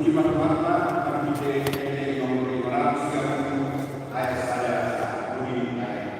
Ultima Quarta, partite non regolazione, AS Unitaria.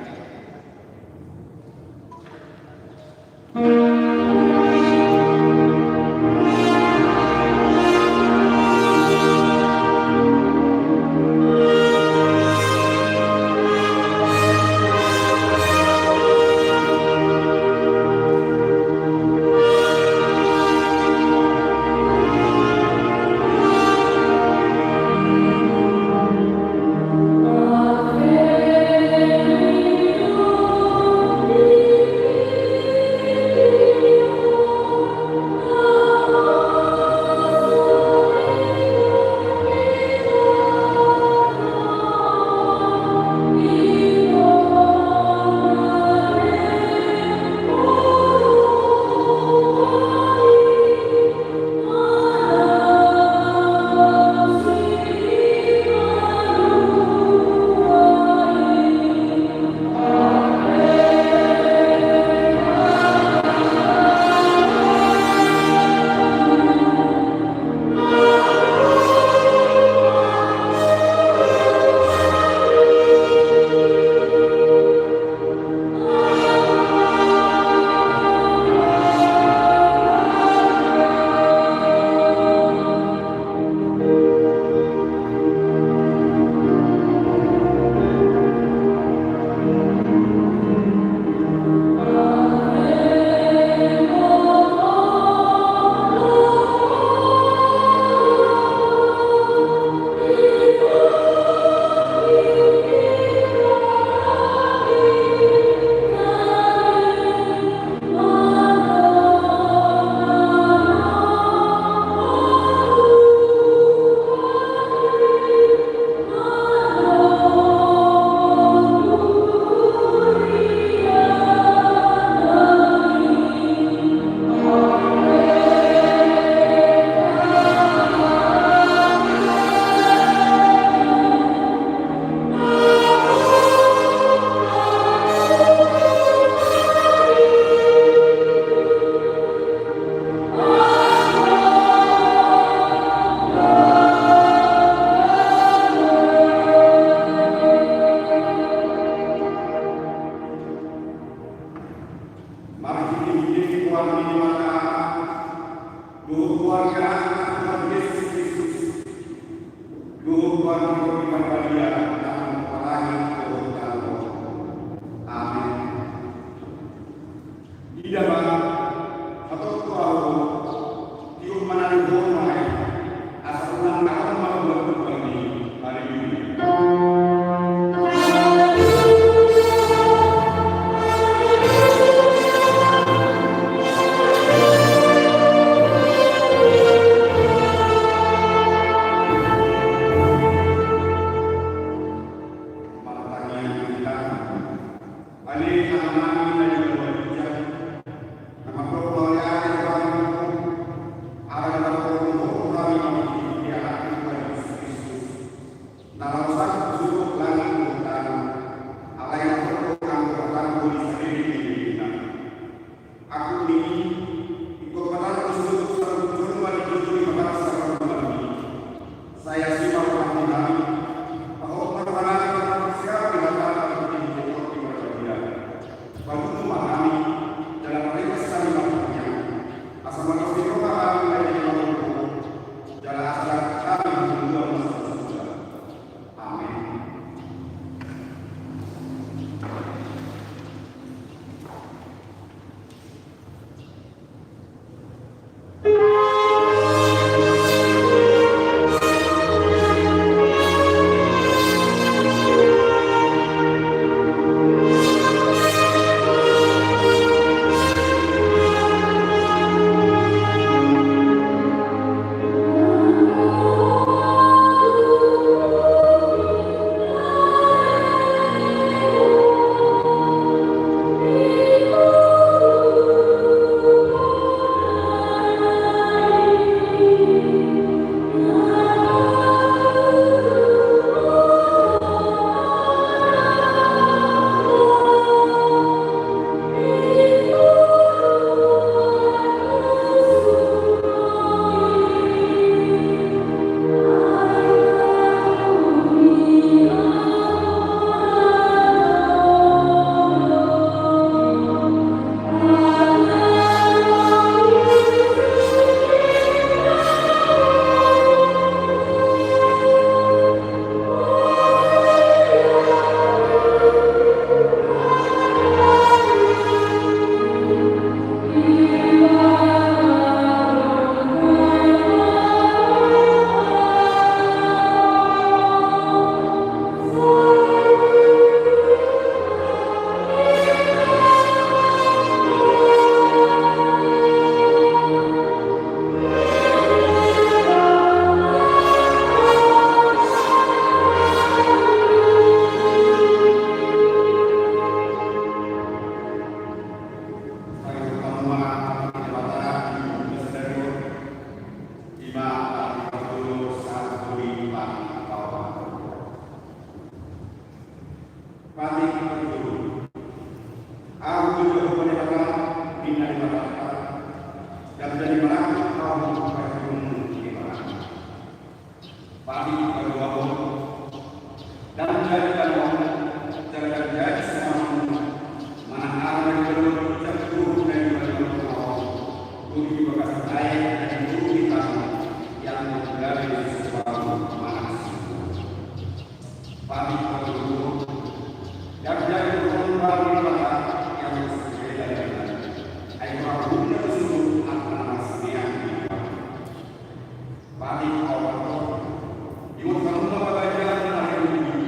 juga kepada bina di masyarakat dan dari melakukan kaum masyarakat di masyarakat. Pagi kedua dan menjadikan jalan jadi semua mana arah yang belum terjatuh dari belum bumi bekas air dan bumi tanah yang menjadi sesuatu panas. Pagi kedua dan jadi kembali pada yang berbeda dengan air bunda seluruh atas yang pagi awal di utara bagian air bumi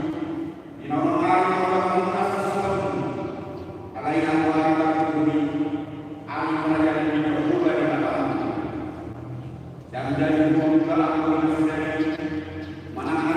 di nomor hari orang sesuatu alaihan warga bumi alih menjadi berubah di dalam dan jadi pembukaan sendiri mana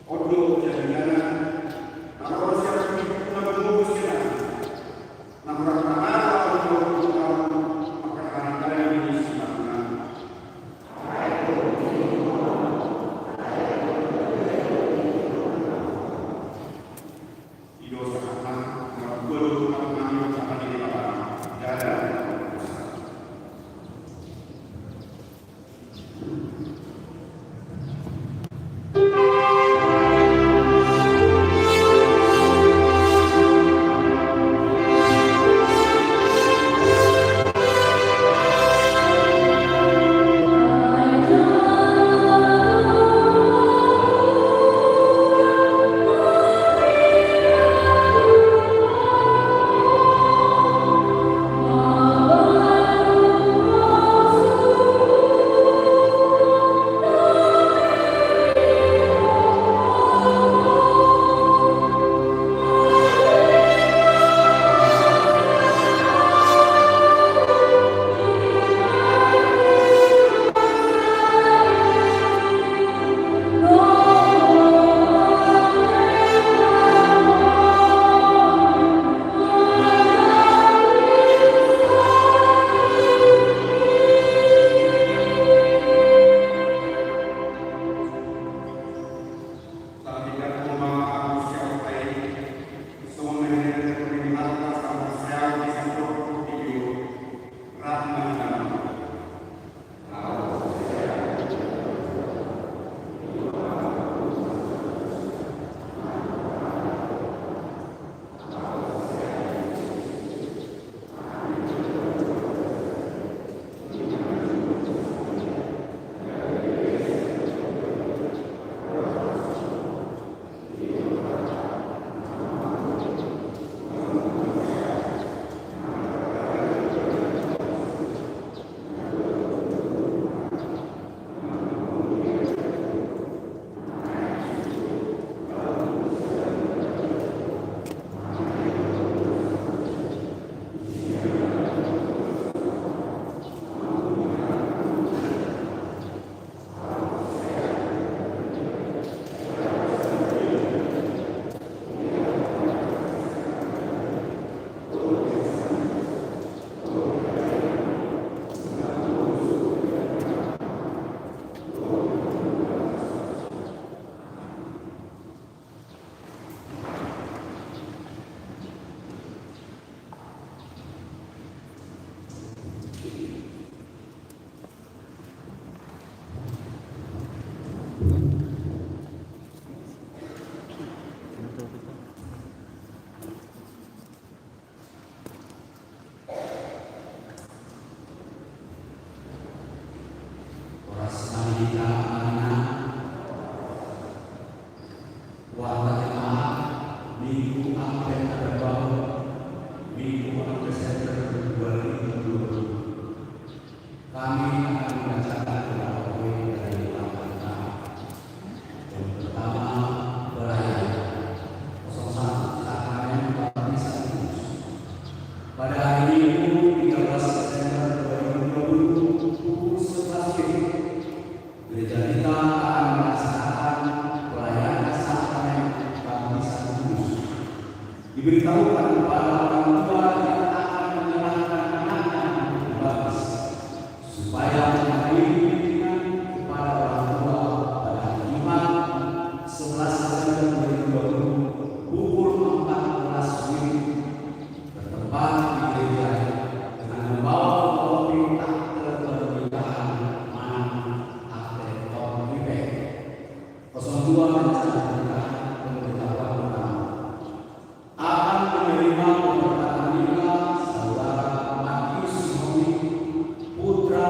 Odo jadinya kalau siapa yang menembus kita, namun karena untuk maka kalian ini silakan. Ido sekarang baru kami akan dilakukan jalan. Diberitahukan kepada orang tua yang akan menyerahkan anaknya untuk baptis, supaya mengakhiri bimbingan kepada orang tua pada hari Jumat 11 Desember 2020 pukul 14 WIB bertempat di gereja dengan membawa kopi akte pernikahan anak akte OIP 02 rencana pernikahan pemberitahuan pertama akan menerima pemberkatan nikah saudara Matius Simoni, putra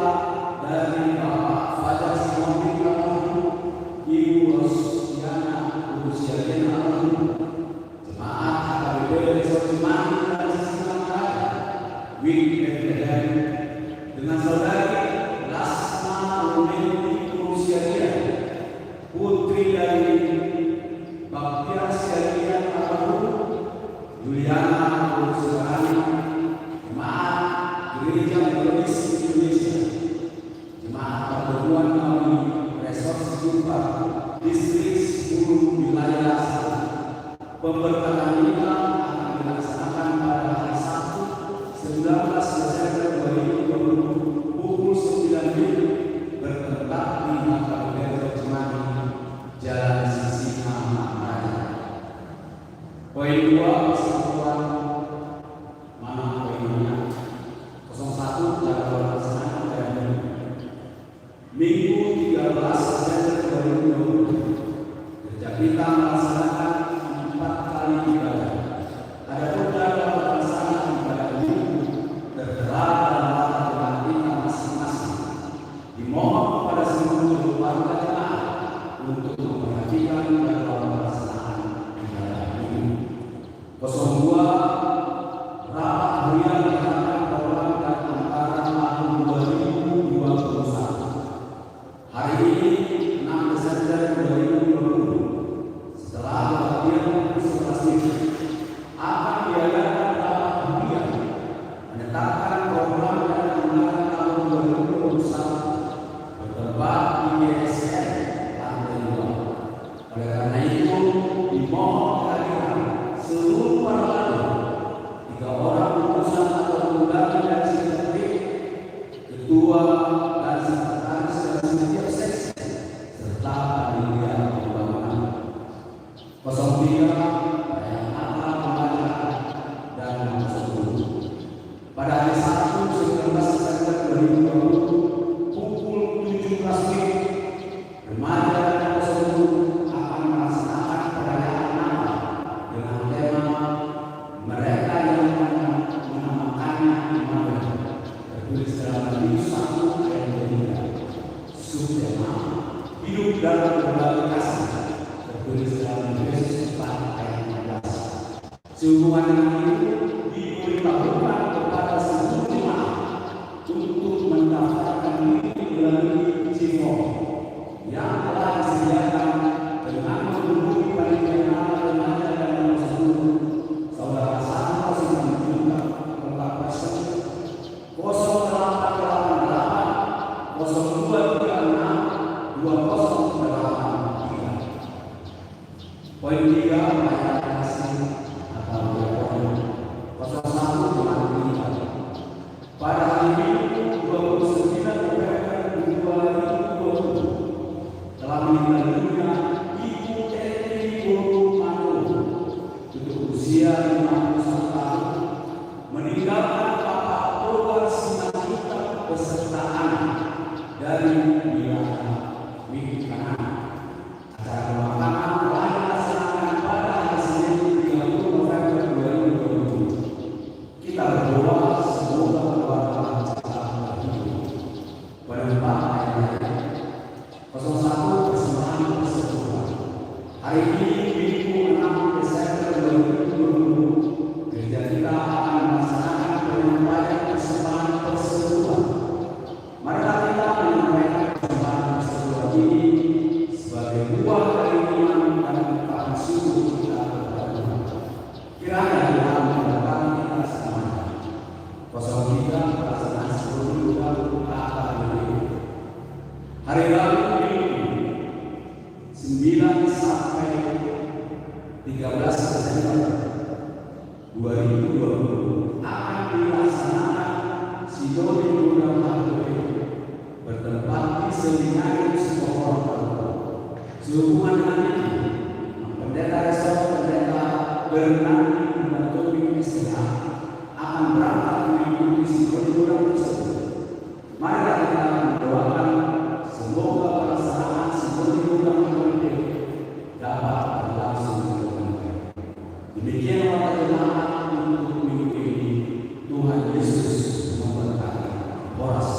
dari Bapak Fajar Simoni almarhum, Ibu Rosiana Luciana almarhum, jemaat HKBP Resort Cimandi dan Sisingamaraja, WIB dengan saudari Lasma Luneti Luciana, putri dari Baktiar Siagian almarhum, Juliana Luciana, jemaat Gereja Metodis Indonesia, jemaat pertemuan kami Resort Jumpa Distrik 10 Pemberkatan ini akan dilaksanakan pada hari Sabtu 19 Desember 2020 pukul 9 WIB bertempat di Makassar Cemani, Jalan Sisi Raya. Poin 2 persatuan mana poinnya? 01 jadwal pelaksanaan pada Minggu 13 Desember 2020. Gereja kita melaksanakan 4 kali ibadah. Adapun jadwal pelaksanaan ibadah ini tertera dalam latar belakang kita masing-masing. Dimohon kepada seluruh warga jemaat untuk memperhatikan jadwal pelaksanaan ibadah ini. 02 rapat harian tentang program dan anggaran tahun 2021. Hari ini 6 Desember 2020 setelah latihan presentasi akan diadakan rapat harian menetapkan program dan anggaran tahun 2021 bertempat di GSN lantai 2. Oleh karena itu dimohon kehadiran seluruh para 3 orang utusan atau undangan dari sekretariat, ketua dan sekretaris dari setiap seksi serta panitia pembangunan. 03 yang akan pembacaan dan 10. Pada hari Sabtu 19 Desember 2020 pukul 17 WIB remaja dan 10 akan melaksanakan perayaan Natal dengan tema mereka yang menamakannya Immanuel, tertulis dalam Matius 1 ayat 3. Subtema hidup dalam berbagai kasih, tertulis dalam Yesus 4 ayat 15. Sehubungan dengan itu diberitahukan kepada seluruh jemaat untuk mendaftarkan diri melalui Cifo yang telah disediakan dengan menghubungi panitia nama remaja dan nomor 10 Saudara Santo Simanjuntak Kota Pasir 0888 0236 2083. Poin 3 pelayanan kasih atau diakoni 01 Jemaat Gereja. Pada hari Minggu 29 November 2020 telah meninggal dunia Ibu Eti Guru Manu untuk usia 51 tahun, meninggalkan Bapak Togar Simanjuntak beserta anak dari wilayah Minggu Kanan. Acara pemakaman telah dilaksanakan pada hari Senin 30 November 2020. Kita berdoa semoga keluarga tetap hidup. Penempat ayat 01 persembahan persekutuan. Hari ini Minggu 6 Desember 2020 gereja kita akan melaksanakan penyampaian persembahan persekutuan. Mari kita menyampaikan persembahan persekutuan ini sebagai buah dari iman dan ungkapan syukur kita kepada Tuhan. Kiranya Tuhan memberkati kita semuanya. 03 pelaksanaan seluruh akan dimulai. Hari Rabu Minggu 9 sampai 13 Desember 2020 akan dilaksanakan Sinode Program Hardware bertempat di Seminari Sekolah. Sehubungan dengan itu, Pendeta Resor Pendeta Bernardi Batowi STH akan berangkat mengikuti Sinode Program tersebut. Mari kita mendoakan semoga pelaksanaan Sinode Program Hardware dapat berlangsung dengan baik. Demikian watak jemaat untuk minggu ini. Tuhan Yesus memberkati. Horas.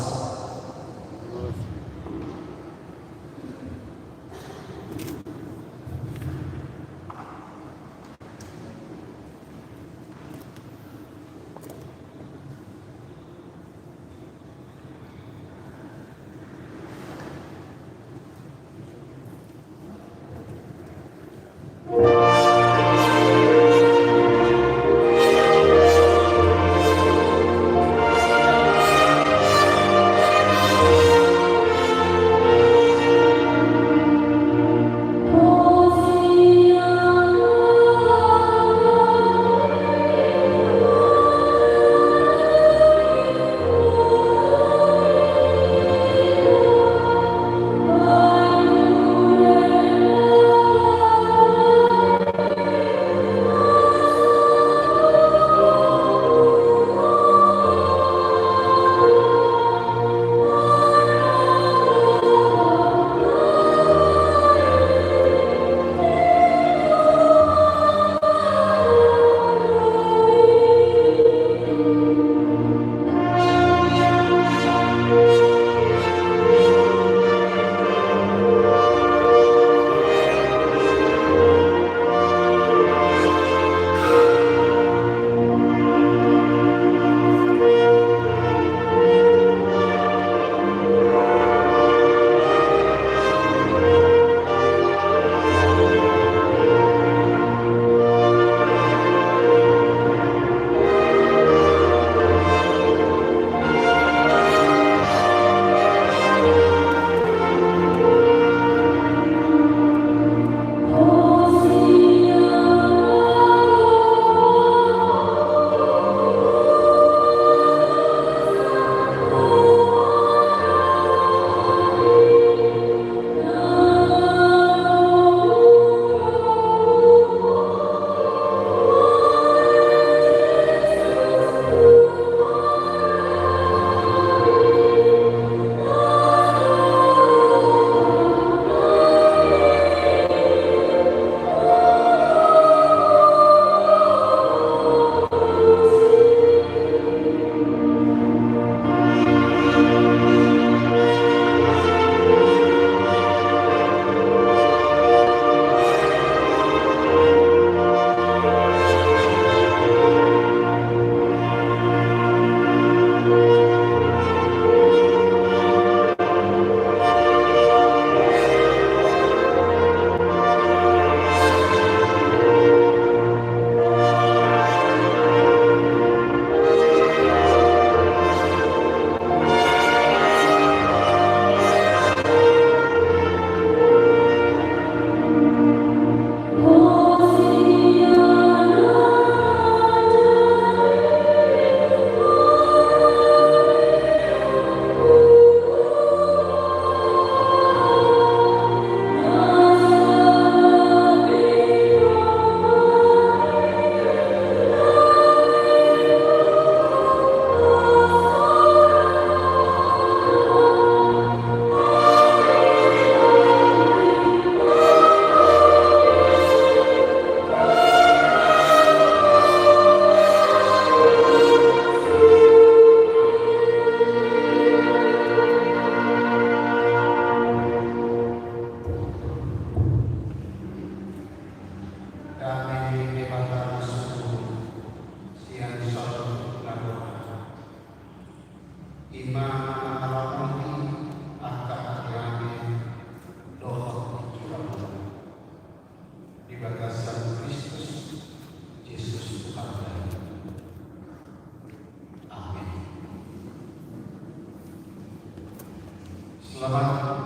Selamat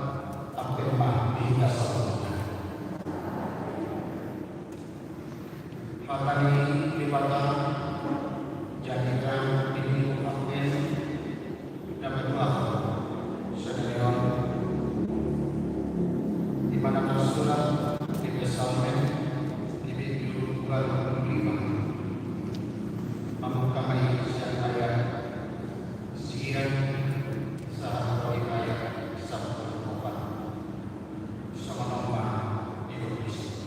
Abdullah di dasar. Matani dibata jadikan ini Abdul dapatlah sedemikian di mana tersurat di Psalmen di Bidu 25 membukamai ayat sekian saat ayat sama nama Indonesia.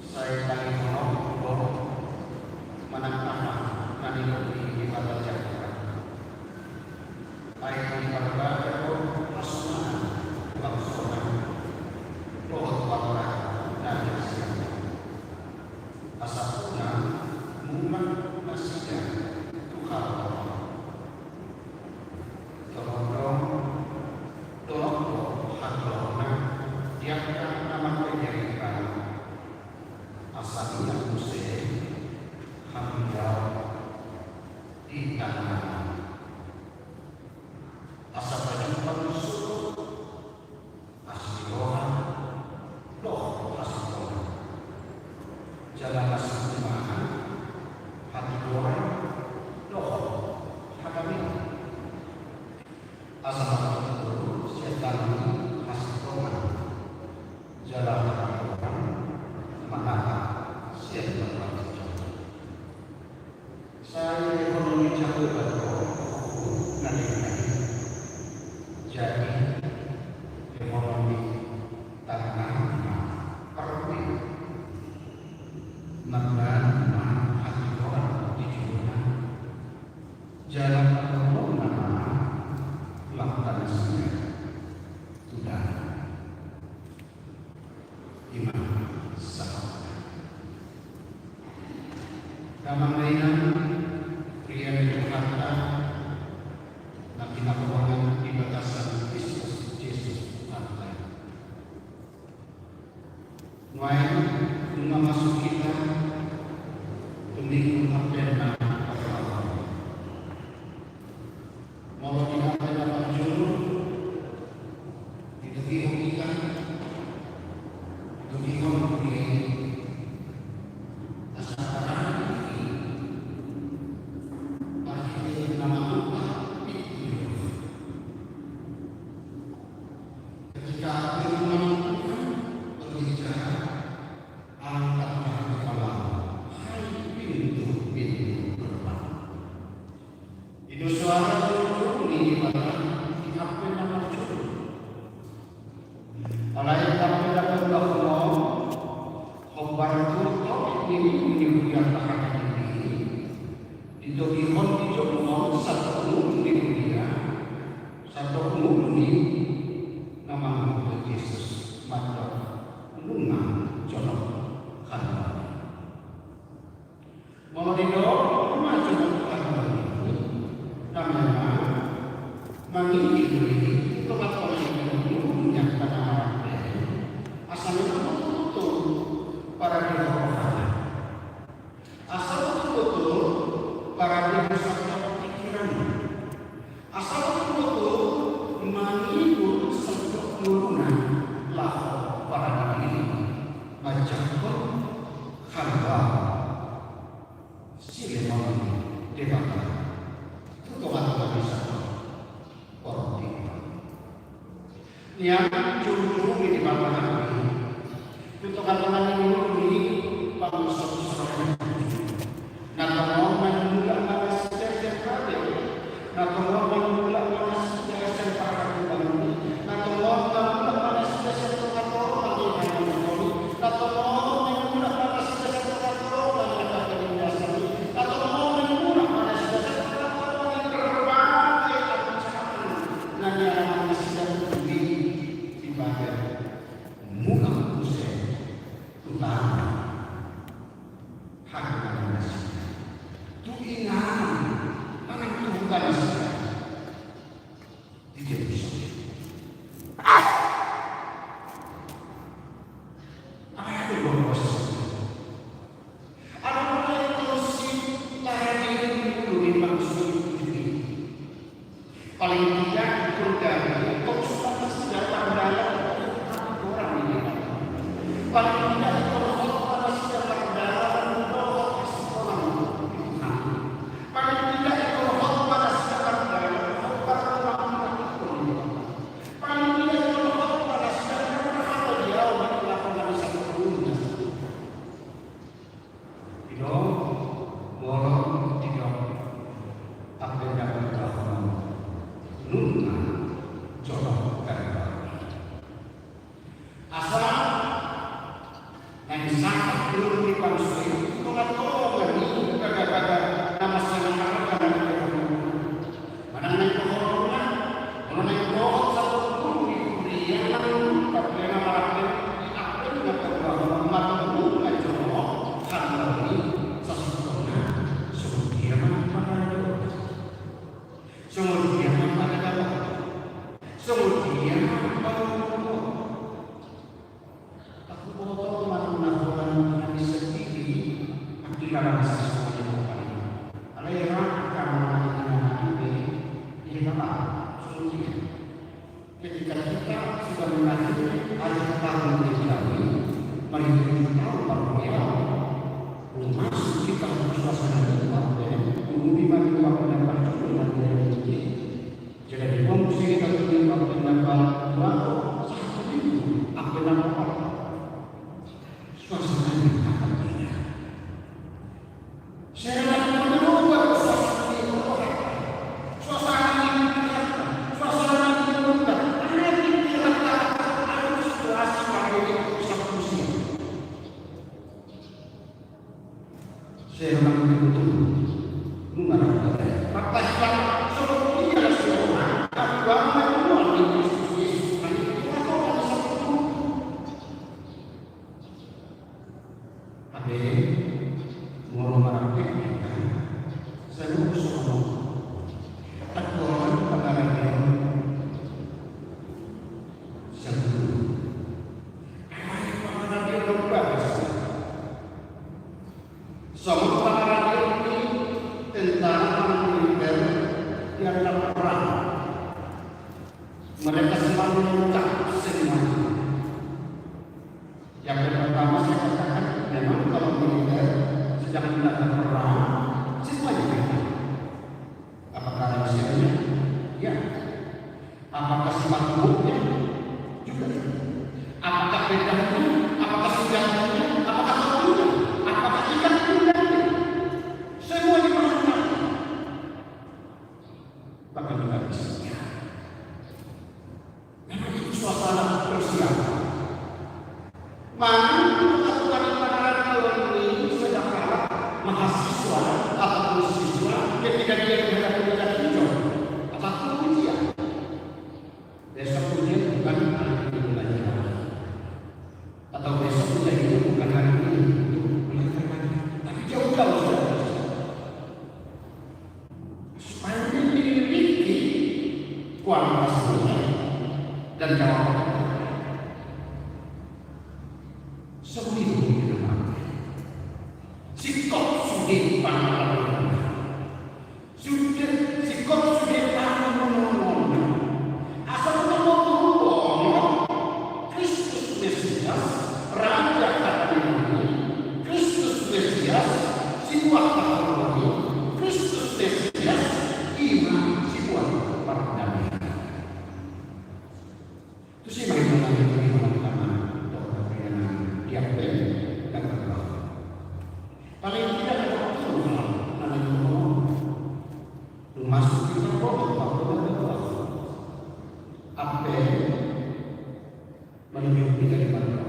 Saya tadi mohon menangkap nanti di mata jalan. Ayat ini pada rasulan bangsa roh warna dan jasa. Asapuna muman masih Tuhan. Tolong hadrona diangkat nama penyelidikan asalnya Muslim Hamdal di tanah asal banyak penusuh asli orang loh asli orang jalan asli dimana hati orang loh hakami asal setan hasroman jalan orang mana setan saya ekonomi campur nanti jadi ekonomi tanah perwi mengenai hati orang di dunia jalan melakukan sudah iman sahabat dalam mainan pria di Jakarta nabi nabawan di batasan Kristus Yesus Tuhan Nuain rumah masuk kita demi mengabdikan Allah mau dikatakan jujur dihidupikan dihidup di asal ini artinya nama Allah itu ketika firman Tuhan berbicara angkatlah kepala hai pintu-pintu gerbang itu suara di mana diakui nama Tuhan. Alai kami dapat Allah, khabar Tuhan ini yang tahan ini. Itu ihon itu umum satu umum di dunia, satu umum di nama Yesus. Maka umumnya jodoh kan. Mau didorong macam Tuhan ini, namanya mengikuti kebetulan yang pada asalnya betul para direktur, asal betul para direktur pikiran, asal betul mengikut sempurna lah para ini macam hamba silemon debata itu kata bisa orang yang juru di bawah kami untuk katakan ini bangsa Israel. Nah kalau menolak pada setiap kali, nah kalau menolak pada setiap kali, nah kalau menolak pada setiap kali, nah kalau menolak pada setiap Ketika kita sudah mengakhiri akhir tahun Islami, mari kita tahu bahwa masuk kita suasana kita mengundi bagi waktu dan waktu dengan ini. Jadi fungsi kita dengan waktu satu itu apa nama suasana kita berbeda. Saya akan merubah suasana itu. Saya orang itu mengarah fakta seperti ada seorang tapi banyak orang di Yesus itu apa seperti ada mau marah saya mau ngomong tapi orang pengarang satu pengarang dia berubah semua pengarang ini tentang militer yang dalam perang. Mereka selalu mencak semuanya. Yang pertama saya katakan memang kalau militer sedang melakukan perang semuanya beda. Apakah rahasianya? Ya. Apakah sifat tubuhnya? Juga. Apakah bedanya? Apakah senjatanya? Apakah tubuhnya? Apakah ikan pindahnya? Semua diperlukan. Bahkan juga bisa. Memang itu suasana persiapan. Mana aturan ini sedang mahasiswa atau siswa ketika dia menghadapi ujian hijau ataupun ujian. Besok ujian bukan hari ini belajar, atau besok ujian itu bukan hari ini untuk belajar lagi, tapi jauh-jauh sudah. Supaya dimiliki kualitasnya dan jawabannya. Seperti itu kita sikap sudah pandang, sikap sudah pandang. Asal kita mau Kristus Mesias, Raja Katolik, Kristus Mesias, si buah Katolik, Kristus Mesias, Imam si buah perdamaian. Itu sih bagaimana yang dan berlaku. Paling tidak ada waktu masuk kita waktu apa menunjuk dari mana?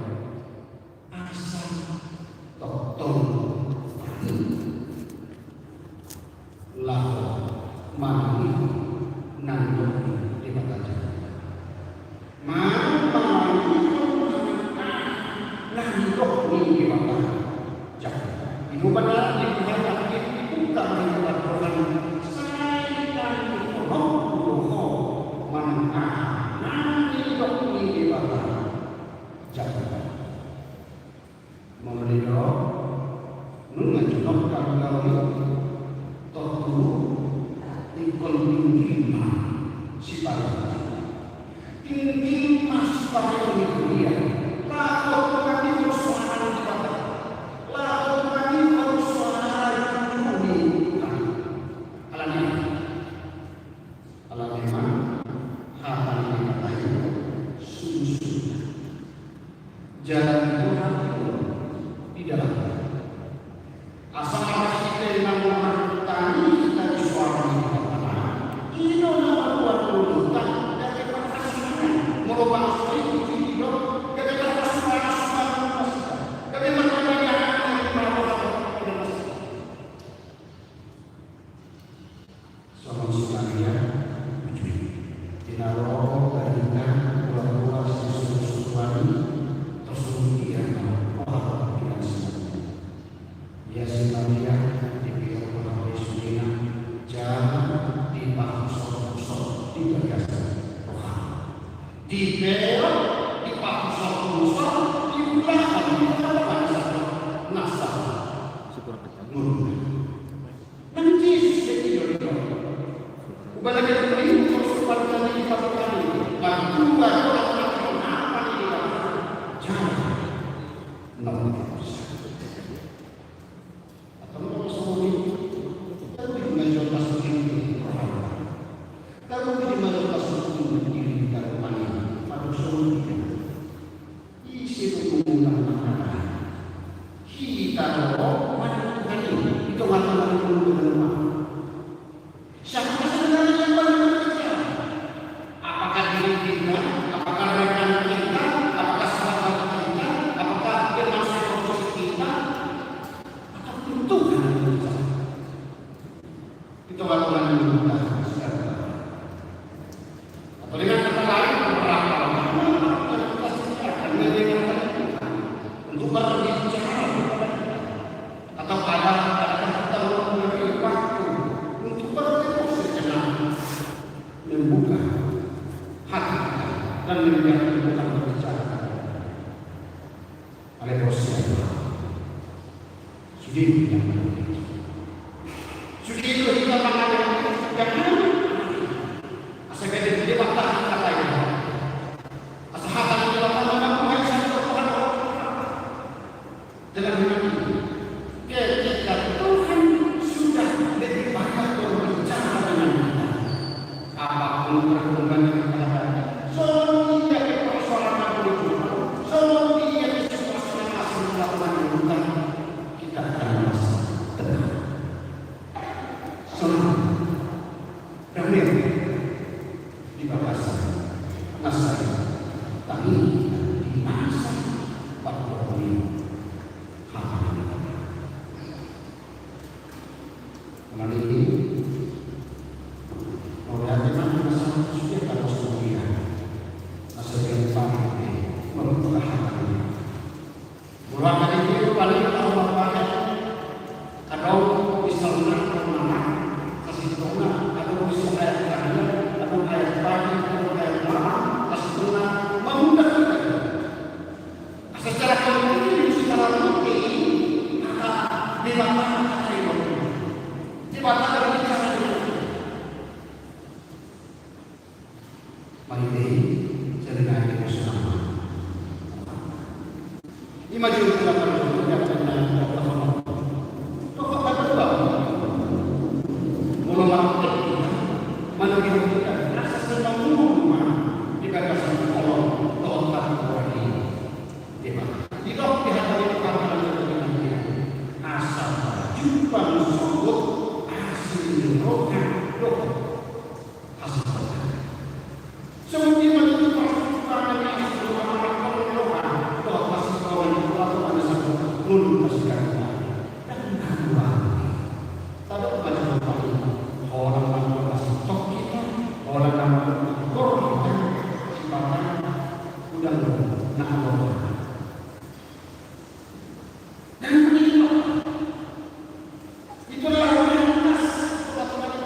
Asal totong lalu mani nandung di mata jalan. Nandung di mata jalan. Itu benar di banyak itu tak mendapat program saya dan Allah mana nanti dok di mata jalan. Memelihara mengajukan kalau totu ikon tinggi si pada tinggi mas pada dia lalu berarti persoalan kita lalu berarti persoalan ini alamnya hal yang lain susu jalan Tuhan di dalam asal kita yang tani kita suara ini nomor dua puluh dari perasaan merubah itu hidup ketika suara ketika sama sekalian dinaro karena keluar susu Sudi yang menulis. Sudi itu kita mengalami yang mana? Asalnya dia bakal kata itu. Asal kita bakal mengalami yang Tuhan dalam hidup ini. Ketika Tuhan sudah lebih banyak berbicara dengan kita, apapun perkembangan yang kita hadapi, selalu tidak persoalan politik, selalu tidak persoalan asal melakukan bukan kita akan merasa tenang, senang, damai di bawah masa kami di masa waktu ini. Malam ini, bagaimana masalah sudah kalau semuanya masa yang paling membuka hati. Mulai dari itu paling Allah banyak. Kalau misalnya mana kasih tuna, atau misalnya ayat kalian, atau ayat pagi, atau ayat malam kasih tuna, memudahkan kita. Secara politik, secara rutin, maka dilakukan Batas dari cara mari ini cerita kita bersama. Ini maju ke dalam yang benar benar. Tokoh kedua, menolak menuju kita rasa senang rumah di gagasan Allah Tuhan Tuhan ini. Di dalam dihadapi perkara yang asal jumpa musuh rohnya roh hasil semuanya itu persoalan yang orang roh hasil kawan itu atau ada satu mulut pasukan dan kedua pada baca orang orang hasil tok kita orang orang orang sifatnya udah nak Allah dan itulah ini adalah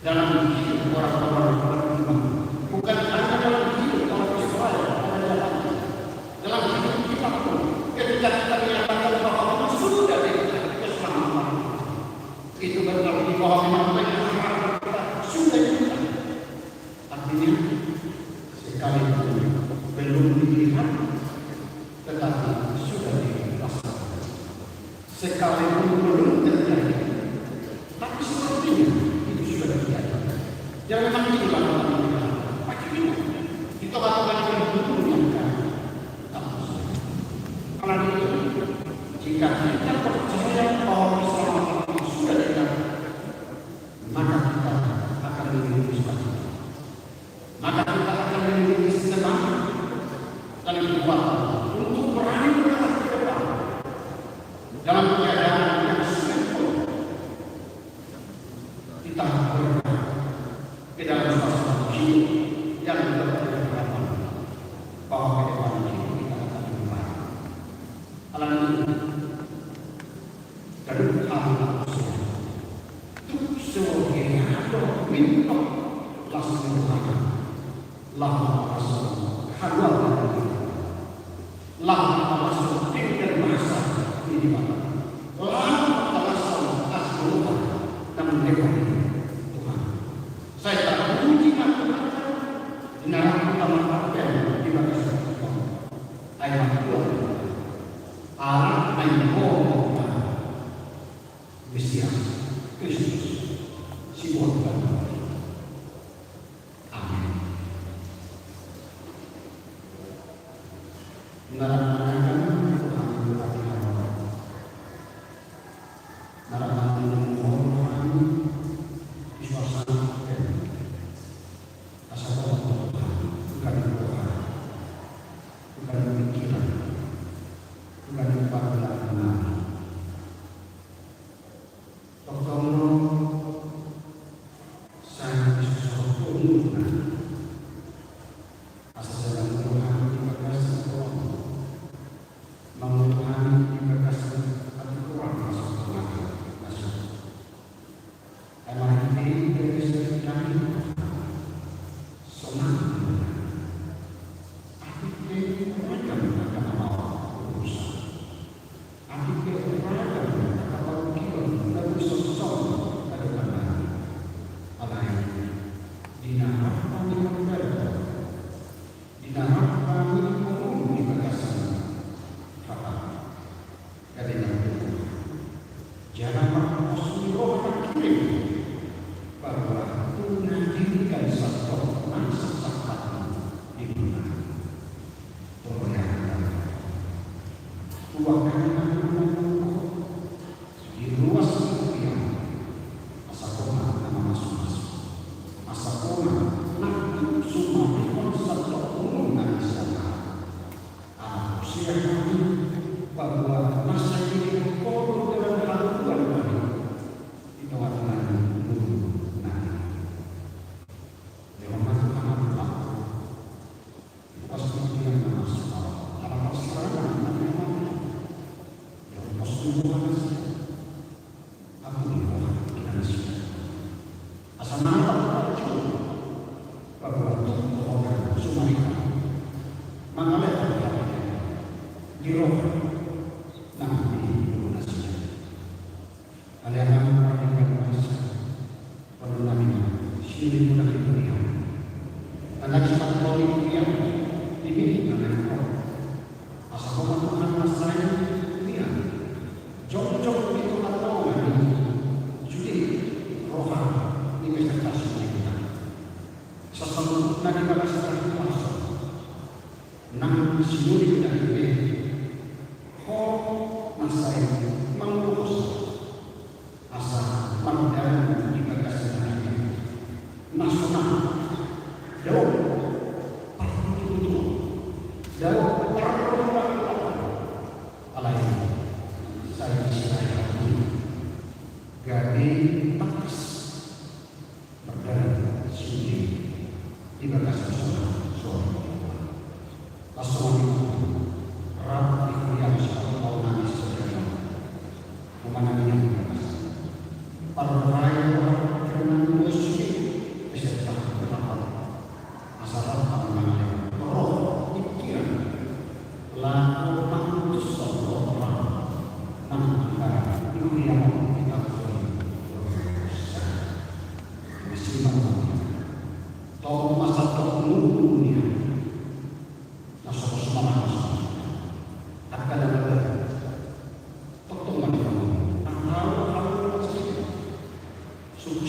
dalam hidup orang-orang beriman, bukan hanya dalam hidup orang Israel, dalam hidup kita pun. Ketika kita menyatakan bahwa sudah diberikan keselamatan, itu berarti bahwa memang sudah diberikan. Artinya sesungguhnya itu sudah terjadi. Jangan sampai kita lakukan pasti kita lakukan betul yang kan. Karena itu jika kita percaya bahwa keselamatan itu sudah datang, maka kita akan memiliki sukacita. Maka kita akan memiliki semangat dan kekuatan untuk berani berangkat ke depan dalam keadaan yang sulit pun. Kita bergerak ke dalam suasana hidup yang berharapan bahwa ke depan hidup kita akan berubah. Alam ini dari Allah itu sebagai ada minta langsung Allah hadal Allah langsung tinggal masa ini Allah langsung asal dan mereka Tuhan. Saya tak memuji Tuhan dengan utama apa di bawah Tuhan. Ayat 2 Allah menyebut Mesias Kristus si Tuhan. Amin.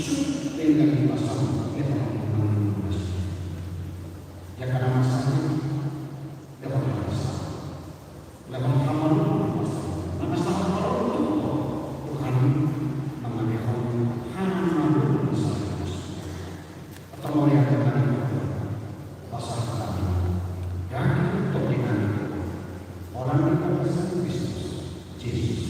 isu dengan dipasang kita ya karena masalahnya dapat masalah lawan kamu masalah itu bukan mengalihkan hanya masalah atau mau yang pasal kami dan untuk dengan orang yang berasal Kristus Yesus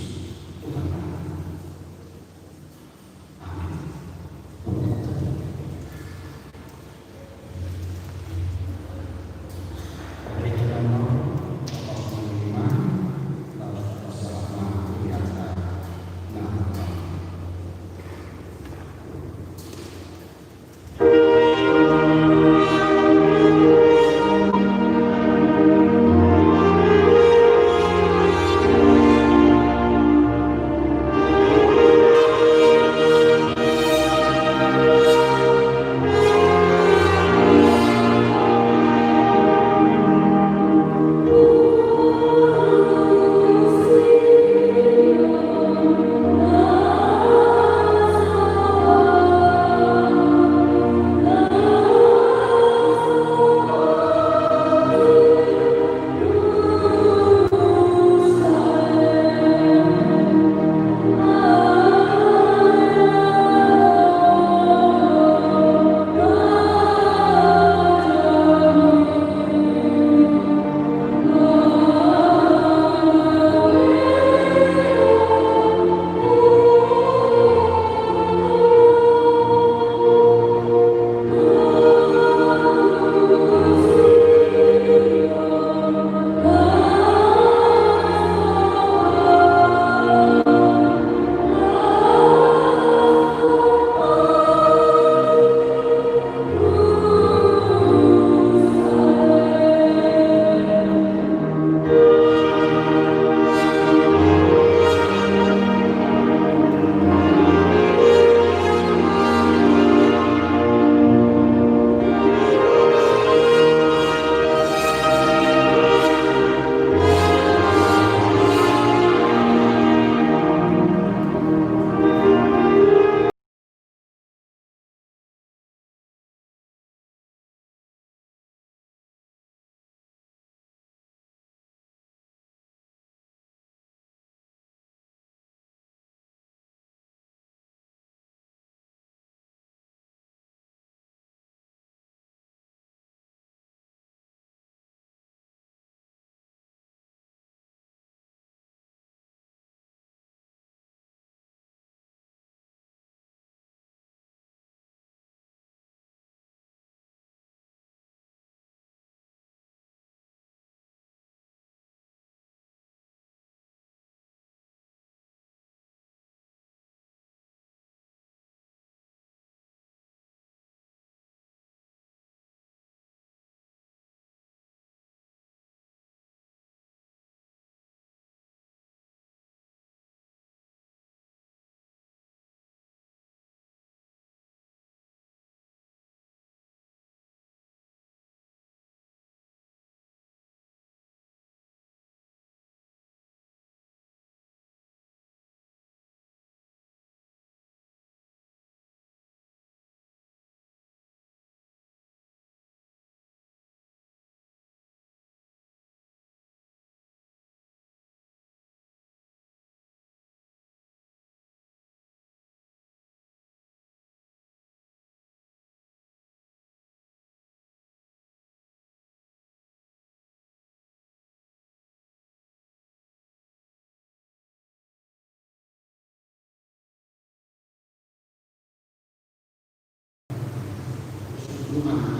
Tuhan.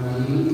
Thank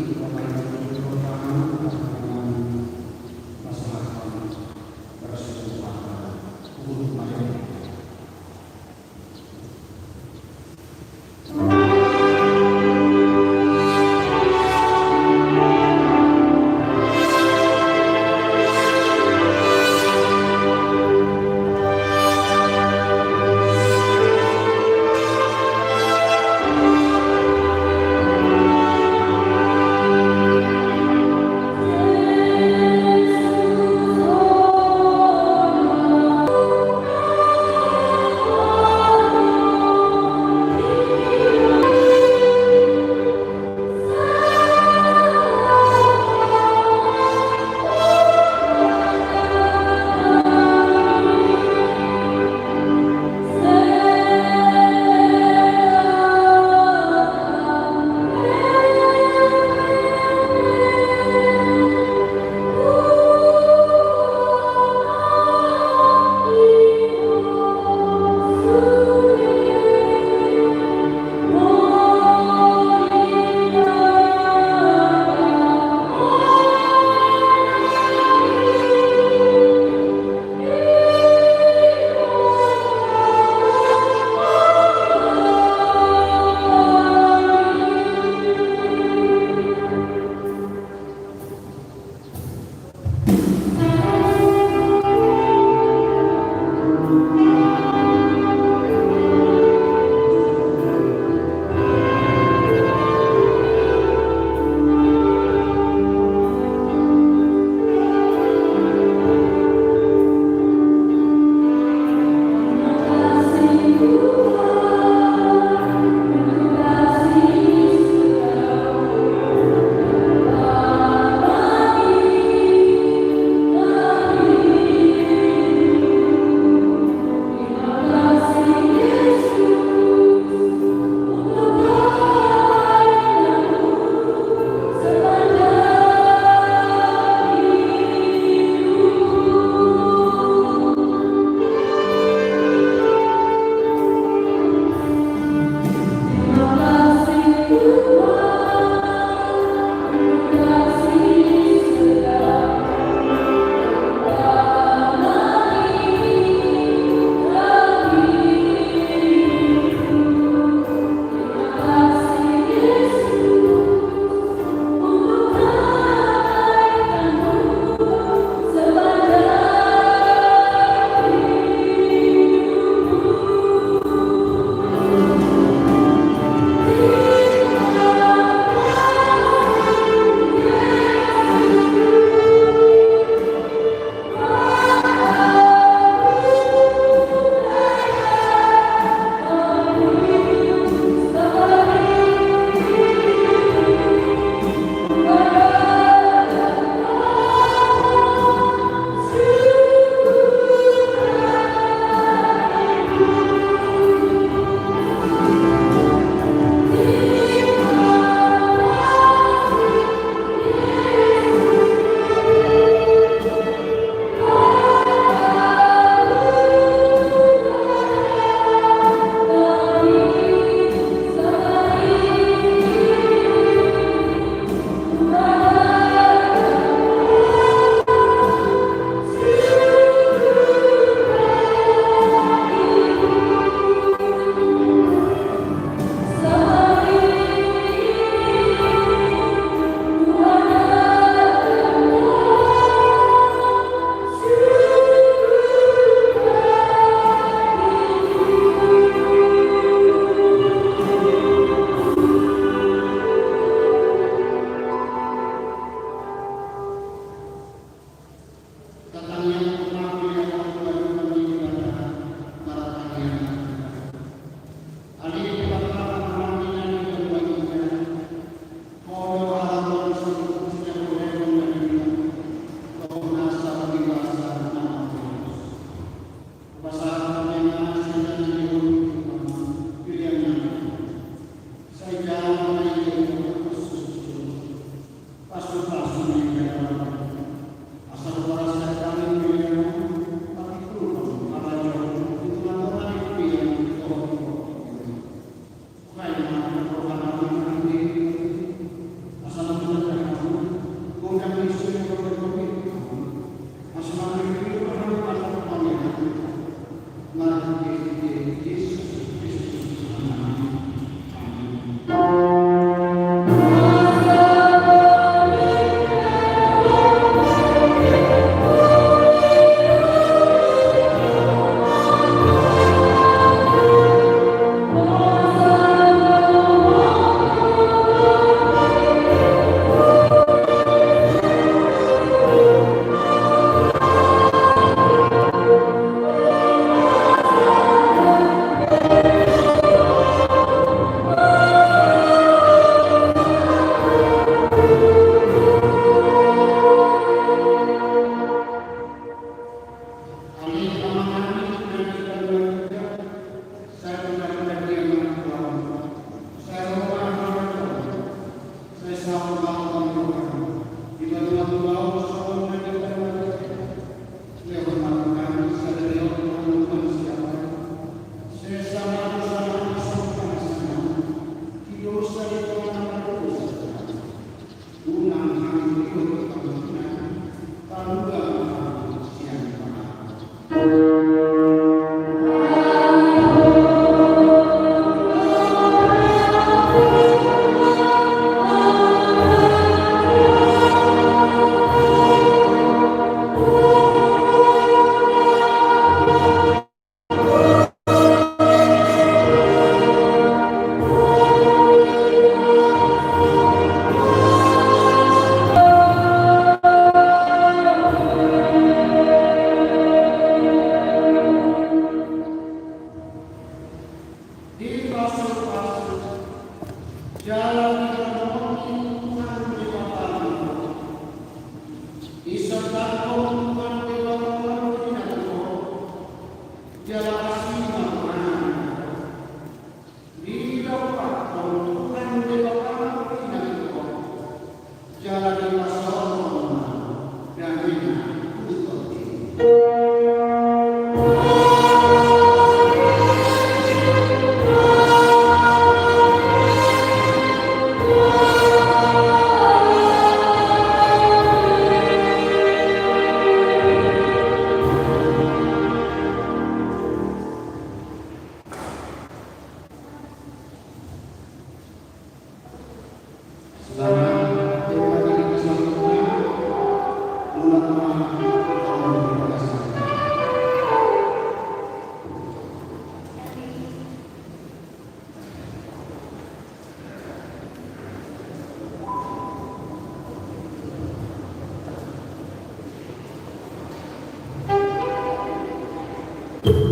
Thank